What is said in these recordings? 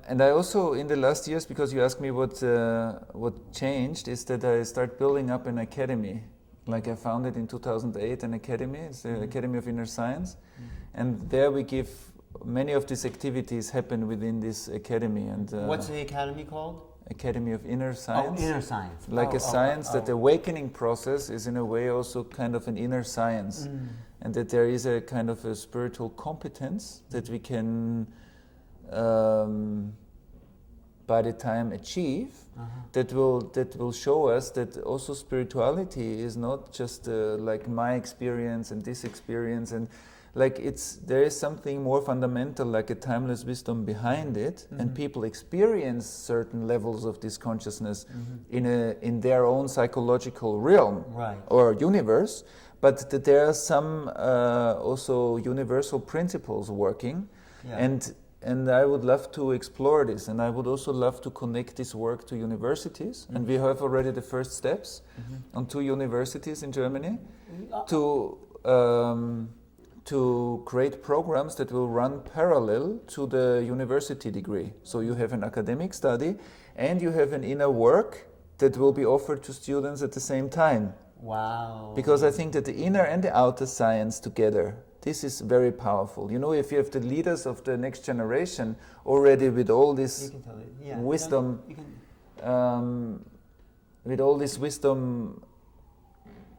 and I also, in the last years, because you asked me what changed, is that I start building up an academy. Like I founded in 2008 an academy, it's the Academy of Inner Science, and there we give, many of these activities happen within this academy. And what's the academy called? Academy of Inner Science. Oh, Inner Science. Like a science that the awakening process is in a way also kind of an inner science. And that there is a kind of a spiritual competence that we can by the time achieve, that will show us that also spirituality is not just like my experience and this experience, and like there is something more fundamental, like a timeless wisdom behind it, and people experience certain levels of this consciousness in their own psychological realm or universe, but that there are some also universal principles working, and I would love to explore this, and I would also love to connect this work to universities, and we have already the first steps on 2 universities in Germany to create programs that will run parallel to the university degree. So you have an academic study and you have an inner work that will be offered to students at the same time. Wow. Because I think that the inner and the outer science together, this is very powerful. You know, if you have the leaders of the next generation already with all this wisdom, with all this wisdom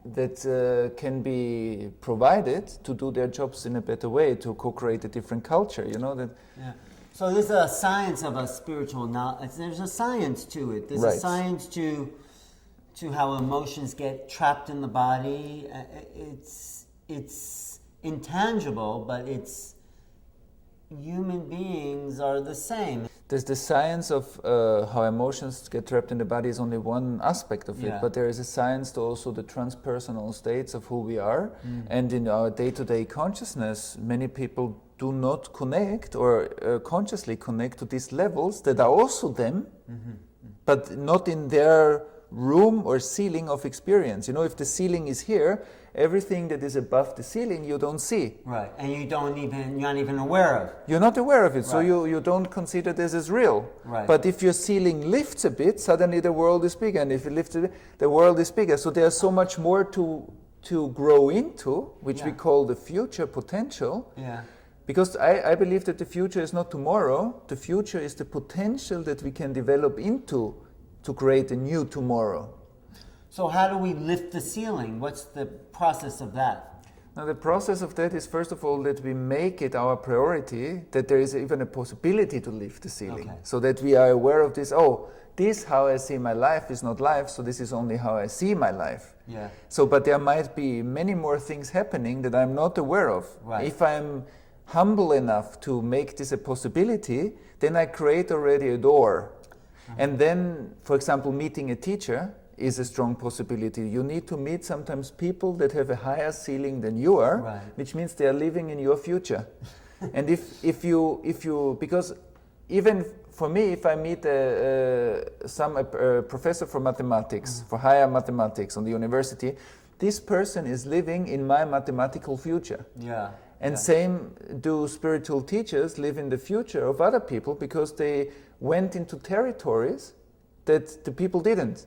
that can be provided to do their jobs in a better way, to co-create a different culture, you know that. Yeah. So there's a science of a spiritual knowledge. There's a science to it. There's a science to how emotions get trapped in the body. It's intangible, but it's human beings are the same. There's the science of how emotions get trapped in the body is only one aspect of it, but there is a science to also the transpersonal states of who we are. And in our day-to-day consciousness, many people do not connect or consciously connect to these levels that are also them, but not in their room or ceiling of experience. You know, if the ceiling is here, everything that is above the ceiling you don't see. Right, and you're not even aware of. You're not aware of it, so you don't consider this as real. Right. But if your ceiling lifts a bit, suddenly the world is bigger, and if it lifts a bit, the world is bigger. So there's so much more to grow into, which we call the future potential. Yeah. Because I believe that the future is not tomorrow, the future is the potential that we can develop into to create a new tomorrow. So how do we lift the ceiling? What's the process of that? Now the process of that is, first of all, that we make it our priority, that there is even a possibility to lift the ceiling. Okay. So that we are aware of this, this how I see my life is not life, so this is only how I see my life. Yeah. So, but there might be many more things happening that I'm not aware of. Right. If I'm humble enough to make this a possibility, then I create already a door. And then, for example, meeting a teacher is a strong possibility. You need to meet sometimes people that have a higher ceiling than you are, which means they are living in your future. And if you, because even for me, if I meet a professor for mathematics, for higher mathematics on the university, this person is living in my mathematical future. Yeah. And same do spiritual teachers live in the future of other people, because they went into territories that the people didn't.